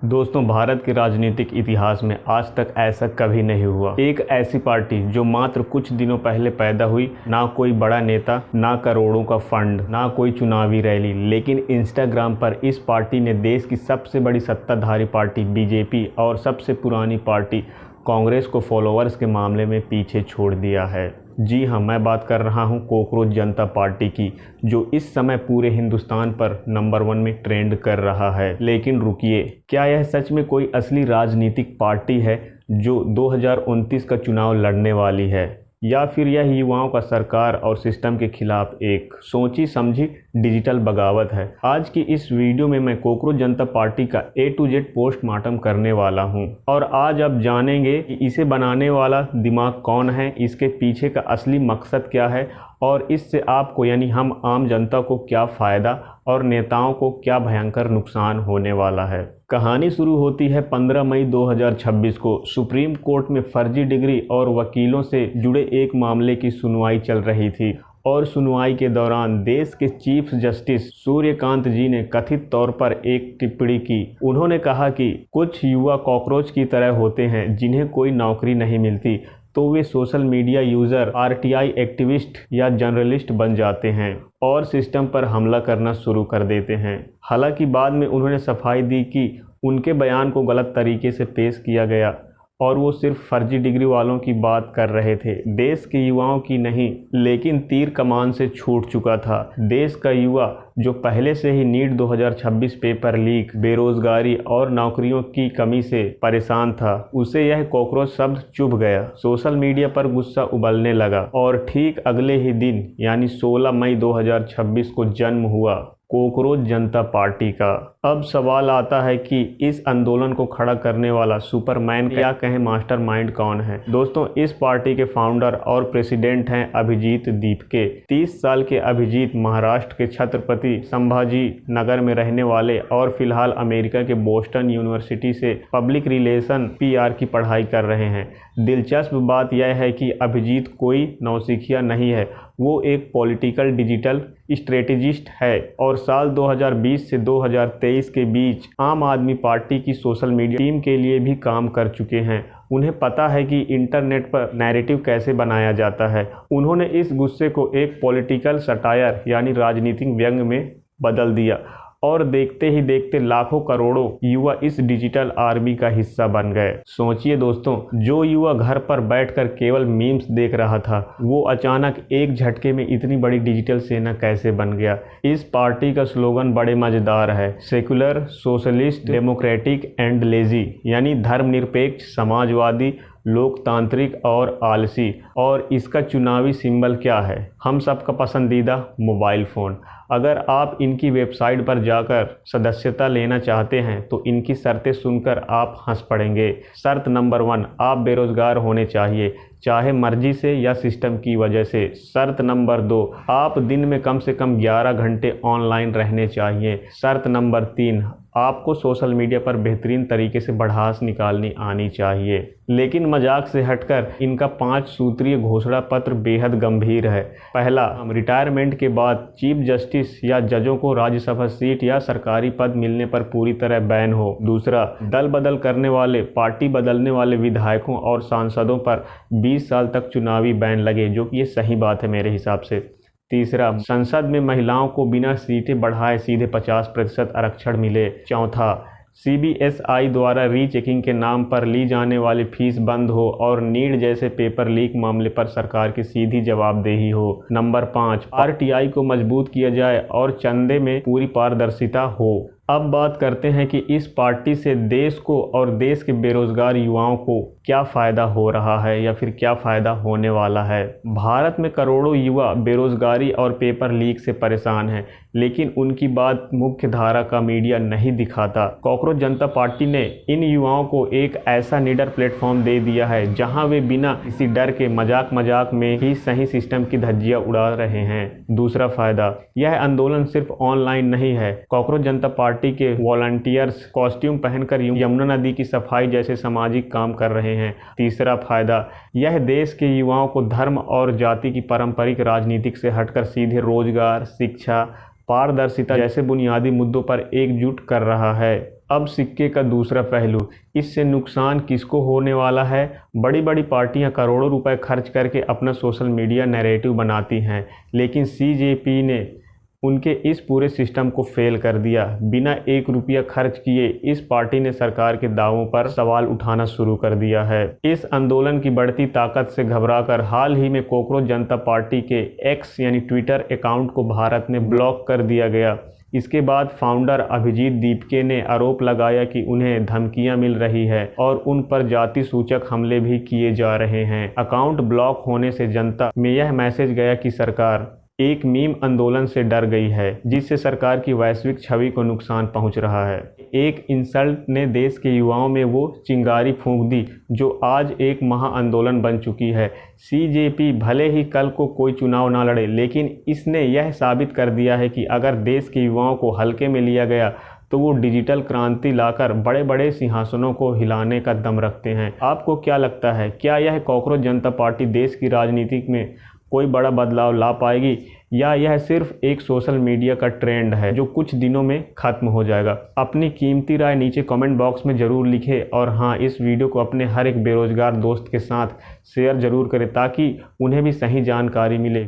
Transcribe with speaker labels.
Speaker 1: दोस्तों, भारत के राजनीतिक इतिहास में आज तक ऐसा कभी नहीं हुआ। एक ऐसी पार्टी जो मात्र कुछ दिनों पहले पैदा हुई, ना कोई बड़ा नेता, ना करोड़ों का फंड, ना कोई चुनावी रैली, लेकिन इंस्टाग्राम पर इस पार्टी ने देश की सबसे बड़ी सत्ताधारी पार्टी बीजेपी और सबसे पुरानी पार्टी कांग्रेस को फॉलोअर्स के मामले में पीछे छोड़ दिया है। जी हाँ, मैं बात कर रहा हूँ कोकरोच जनता पार्टी की, जो इस समय पूरे हिंदुस्तान पर नंबर 1 में ट्रेंड कर रहा है। लेकिन रुकिए, क्या यह सच में कोई असली राजनीतिक पार्टी है जो 2029 का चुनाव लड़ने वाली है, या फिर यह युवाओं का सरकार और सिस्टम के खिलाफ एक सोची समझी डिजिटल बगावत है? आज की इस वीडियो में मैं कोकरोच जनता पार्टी का A to Z पोस्टमार्टम करने वाला हूं, और आज आप जानेंगे कि इसे बनाने वाला दिमाग कौन है, इसके पीछे का असली मकसद क्या है, और इससे आपको यानी हम आम जनता को क्या फ़ायदा और नेताओं को क्या भयंकर नुकसान होने वाला है। कहानी शुरू होती है 15 मई 2026 को। सुप्रीम कोर्ट में फर्जी डिग्री और वकीलों से जुड़े एक मामले की सुनवाई चल रही थी, और सुनवाई के दौरान देश के चीफ जस्टिस सूर्यकांत जी ने कथित तौर पर एक टिप्पणी की। उन्होंने कहा कि कुछ युवा कॉकरोच की तरह होते हैं जिन्हें कोई नौकरी नहीं मिलती, तो वे social media user, RTI activist या जर्नलिस्ट बन जाते हैं और सिस्टम पर हमला करना शुरू कर देते हैं। हालांकि बाद में उन्होंने सफाई दी कि उनके बयान को गलत तरीके से पेश किया गया और वो सिर्फ फर्जी डिग्री वालों की बात कर रहे थे, देश के युवाओं की नहीं। लेकिन तीर कमान से छूट चुका था। देश का युवा जो पहले से ही नीट 2026 पेपर लीक, बेरोजगारी और नौकरियों की कमी से परेशान था, उसे यह कॉकरोच शब्द चुभ गया। सोशल मीडिया पर गुस्सा उबलने लगा और ठीक अगले ही दिन यानी 16 मई 2026 को जन्म हुआ कोकरोच जनता पार्टी का। अब सवाल आता है कि इस आंदोलन को खड़ा करने वाला सुपरमैन, क्या कहें मास्टरमाइंड, कौन है? दोस्तों, इस पार्टी के फाउंडर और प्रेसिडेंट हैं अभिजीत दीपके। 30 साल के अभिजीत महाराष्ट्र के छत्रपति संभाजी नगर में रहने वाले और फिलहाल अमेरिका के बोस्टन यूनिवर्सिटी से पब्लिक रिलेशन PR की पढ़ाई कर रहे हैं। दिलचस्प बात यह है कि अभिजीत कोई नौसिखिया नहीं है, वो एक पॉलिटिकल डिजिटल स्ट्रेटेजिस्ट है और साल 2020 से 2023 के बीच आम आदमी पार्टी की सोशल मीडिया टीम के लिए भी काम कर चुके हैं। उन्हें पता है कि इंटरनेट पर नैरेटिव कैसे बनाया जाता है। उन्होंने इस गुस्से को एक पॉलिटिकल सटायर यानी राजनीतिक व्यंग में बदल दिया, और देखते ही देखते लाखों करोड़ों युवा इस डिजिटल आर्मी का हिस्सा बन गए। सोचिए दोस्तों, जो युवा घर पर बैठकर केवल मीम्स देख रहा था, वो अचानक एक झटके में इतनी बड़ी डिजिटल सेना कैसे बन गया? इस पार्टी का स्लोगन बड़े मजेदार है, secular, socialist, democratic and lazy, यानी धर्मनिरपेक्ष, समाजवादी, लोकतांत्रिक और आलसी। और इसका चुनावी सिंबल क्या है? हम सबका पसंदीदा मोबाइल फ़ोन। अगर आप इनकी वेबसाइट पर जाकर सदस्यता लेना चाहते हैं तो इनकी शर्तें सुनकर आप हंस पड़ेंगे। शर्त नंबर 1, आप बेरोजगार होने चाहिए, चाहे मर्जी से या सिस्टम की वजह से। शर्त नंबर 2, आप दिन में कम से कम 11 घंटे ऑनलाइन रहने चाहिए। शर्त नंबर 3, आपको सोशल मीडिया पर बेहतरीन तरीके से भड़ास निकालनी आनी चाहिए। लेकिन मजाक से हटकर इनका 5 सूत्रीय घोषणा पत्र बेहद गंभीर है। पहला, रिटायरमेंट के बाद चीफ जस्टिस या जजों को राज्यसभा सीट या सरकारी पद मिलने पर पूरी तरह बैन हो। दूसरा, दल बदल करने वाले, पार्टी बदलने वाले विधायकों और सांसदों पर 20 साल तक चुनावी बैन लगे, जो कि ये सही बात है मेरे हिसाब से। तीसरा, संसद में महिलाओं को बिना सीटें बढ़ाए सीधे 50% आरक्षण मिले। चौथा, CBSI द्वारा रीचेकिंग के नाम पर ली जाने वाली फीस बंद हो और नीट जैसे पेपर लीक मामले पर सरकार की सीधी जवाबदेही हो। नंबर 5, RTI को मजबूत किया जाए और चंदे में पूरी पारदर्शिता हो। अब बात करते हैं कि इस पार्टी से देश को और देश के बेरोजगार युवाओं को क्या फ़ायदा हो रहा है या फिर क्या फ़ायदा होने वाला है। भारत में करोड़ों युवा बेरोजगारी और पेपर लीक से परेशान हैं, लेकिन उनकी बात मुख्य धारा का मीडिया नहीं दिखाता। कोकरोच जनता पार्टी ने इन युवाओं को एक ऐसा निडर प्लेटफॉर्म दे दिया है जहां वे बिना किसी डर के मजाक में ही सही सिस्टम की धज्जियां उड़ा रहे हैं। दूसरा फ़ायदा, यह आंदोलन सिर्फ ऑनलाइन नहीं है। कोकरोच जनता पार्टी के वॉलंटियर्स कॉस्ट्यूम पहनकर यमुना नदी की सफाई जैसे सामाजिक काम कर रहे हैं। तीसरा फायदा, यह देश के युवाओं को धर्म और जाति की पारंपरिक राजनीतिक से हटकर सीधे रोजगार, शिक्षा, पारदर्शिता जैसे बुनियादी मुद्दों पर एकजुट कर रहा है। अब सिक्के का दूसरा पहलू, इससे नुकसान किसको होने वाला है। बड़ी बड़ी पार्टियां करोड़ों रुपए खर्च करके अपना सोशल मीडिया नैरेटिव बनाती हैं, लेकिन सीजेपी ने उनके इस पूरे सिस्टम को फेल कर दिया। बिना 1 रुपया खर्च किए इस पार्टी ने सरकार के दावों पर सवाल उठाना शुरू कर दिया है। इस आंदोलन की बढ़ती ताकत से घबराकर हाल ही में कॉकरोच जनता पार्टी के एक्स यानी ट्विटर अकाउंट को भारत में ब्लॉक कर दिया गया। इसके बाद फाउंडर अभिजीत दीपके ने आरोप लगाया कि उन्हें धमकियां मिल रही है और उन पर जाति सूचक हमले भी किए जा रहे हैं। अकाउंट ब्लॉक होने से जनता में यह मैसेज गया कि सरकार एक मीम आंदोलन से डर गई है, जिससे सरकार की वैश्विक छवि को नुकसान पहुंच रहा है। एक इंसल्ट ने देश के युवाओं में वो चिंगारी फूंक दी जो आज एक महा आंदोलन बन चुकी है। सीजेपी भले ही कल को कोई चुनाव ना लड़े, लेकिन इसने यह साबित कर दिया है कि अगर देश के युवाओं को हल्के में लिया गया तो वो डिजिटल क्रांति लाकर बड़े बड़े सिंहासनों को हिलाने का दम रखते हैं। आपको क्या लगता है, क्या यह कॉकरोच जनता पार्टी देश की राजनीति में कोई बड़ा बदलाव ला पाएगी, या यह सिर्फ एक सोशल मीडिया का ट्रेंड है जो कुछ दिनों में खत्म हो जाएगा? अपनी कीमती राय नीचे कमेंट बॉक्स में ज़रूर लिखें और हाँ, इस वीडियो को अपने हर एक बेरोजगार दोस्त के साथ शेयर ज़रूर करें ताकि उन्हें भी सही जानकारी मिले।